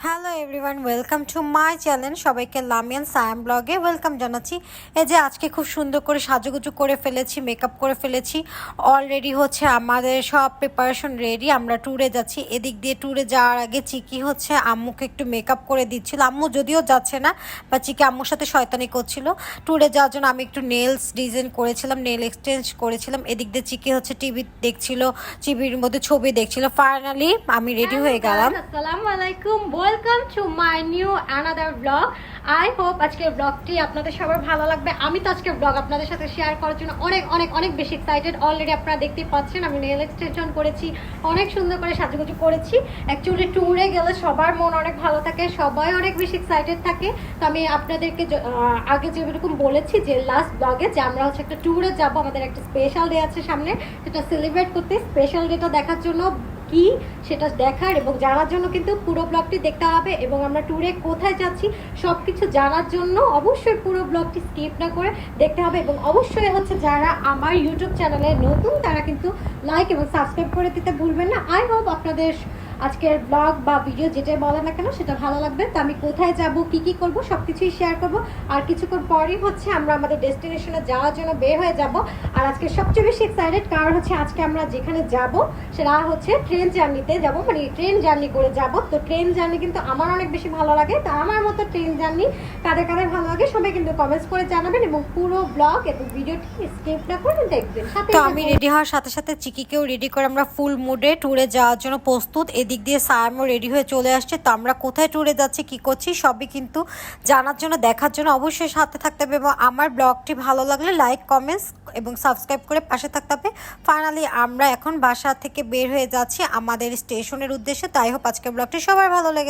Hello everyone, welcome to my channel. সবাইকে Lamine সায়াম ব্লগে welcome জানাচ্ছি। এই যে আজকে খুব সুন্দর করে সাজুগুজু করে ফেলেছি, মেকআপ করে ফেলেছি। অলরেডি হচ্ছে আমাদের সব প্রিপারেশন রেডি, আমরা ট্যুরে যাচ্ছি। এদিক দিয়ে ট্যুরে যাওয়ার আগে চিকি হচ্ছে আম্মুকে একটু মেকআপ করে দিচ্ছিল। আম্মু যদিও যাচ্ছে না, বা চিকি আম্মুর সাথে শয়তানি করছিল। ট্যুরে যাওয়ার জন্য আমি একটু নেলস ডিজাইন করেছিলাম, নেল এক্সচেঞ্জ করেছিলাম। এদিক দিয়ে চিকি হচ্ছে টিভি দেখছিল, টিভির মধ্যে ছবি দেখছিল। ফাইনালি আমি রেডি হয়ে গেলাম। আসসালামু আলাইকুম, welcome to my new another blog. I hope আজকের ব্লগটি আপনাদের সবার ভালো লাগবে। আমি তো আজকের ব্লগ আপনাদের সাথে শেয়ার করার জন্য অনেক অনেক অনেক বেশি এক্সাইটেড। অলরেডি আপনারা দেখতেই পাচ্ছেন আমি নেল এক্সটেনশন করেছি, অনেক সুন্দর করে সাজুগুজু করেছি। অ্যাকচুয়ালি ট্যুরে গেলে সবার মন অনেক ভালো থাকে, সবাই অনেক বেশি এক্সাইটেড থাকে। তো আমি আপনাদেরকে আগে যেরকম বলেছি যে লাস্ট ব্লগে যে আমরা হচ্ছে একটা ট্যুরে যাব, আমাদের একটা স্পেশাল ডে আছে সামনে, সেটা সেলিব্রেট করতে। স্পেশাল ডেটা দেখার জন্য কি সেটা দেখার এবং জানার জন্য কিন্তু পুরো ব্লগটি দেখতে হবে, এবং আমরা ট্যুরে কোথায় যাচ্ছি সব কিছু জানার জন্য অবশ্যই পুরো ব্লগটি স্কিপ না করে দেখতে হবে। এবং অবশ্যই হচ্ছে যারা আমার ইউটিউব চ্যানেলে নতুন তারা কিন্তু লাইক এবং সাবস্ক্রাইব করে দিতে ভুলবেন না। আই হোপ আপনাদের আজকের ব্লগ বা ভিডিও যেটাই বলে না কেন সেটা ভালো লাগবে। তো আমি কোথায় যাব, কি কি করব সব কিছুই শেয়ার করব। আর কিছুক্ষণ পরই হচ্ছে আমরা আমাদের ডেস্টিনেশনে যাওয়ার জন্য বের হয়ে যাব। আর আজকে সবচেয়ে বেশি এক্সাইটেড কারণ হচ্ছে আজকে আমরা যেখানে যাব সেটা হচ্ছে ট্রেন জার্নিতে যাব, মানে ট্রেন জার্নি করে যাব। তো ট্রেন জার্নি কিন্তু আমার অনেক বেশি ভালো লাগে। তো আমার মতো ট্রেন জার্নি কাদের কাদের ভালো লাগে সবাই কিন্তু কমেন্টস করে জানাবেন, এবং পুরো ব্লগ এবং ভিডিওটি স্কিপ না করে দেখবেন। তো আমি রেডি হওয়ার সাথে সাথে চিকিকেও রেডি করে আমরা ফুল মুডে ট্যুরে যাওয়ার জন্য প্রস্তুত। এদিক দিয়ে সায়ামও রেডি হয়ে চলে আসছে। তো আমরা কোথায় ট্যুরে যাচ্ছি, কি করছি সবই কিন্তু জানার জন্য, দেখার জন্য অবশ্যই সাথে থাকতে হবে। এবং আমার ব্লগটি ভালো লাগলে লাইক, কমেন্টস এবং সাবস্ক্রাইব করে পাশে থাকতে হবে। ফাইনালি আমরা এখন বাসা থেকে বের হয়ে যাচ্ছি আমাদের স্টেশনের উদ্দেশ্যে। তাই হোপ আজকের ব্লগটি সবার ভালো লেগে।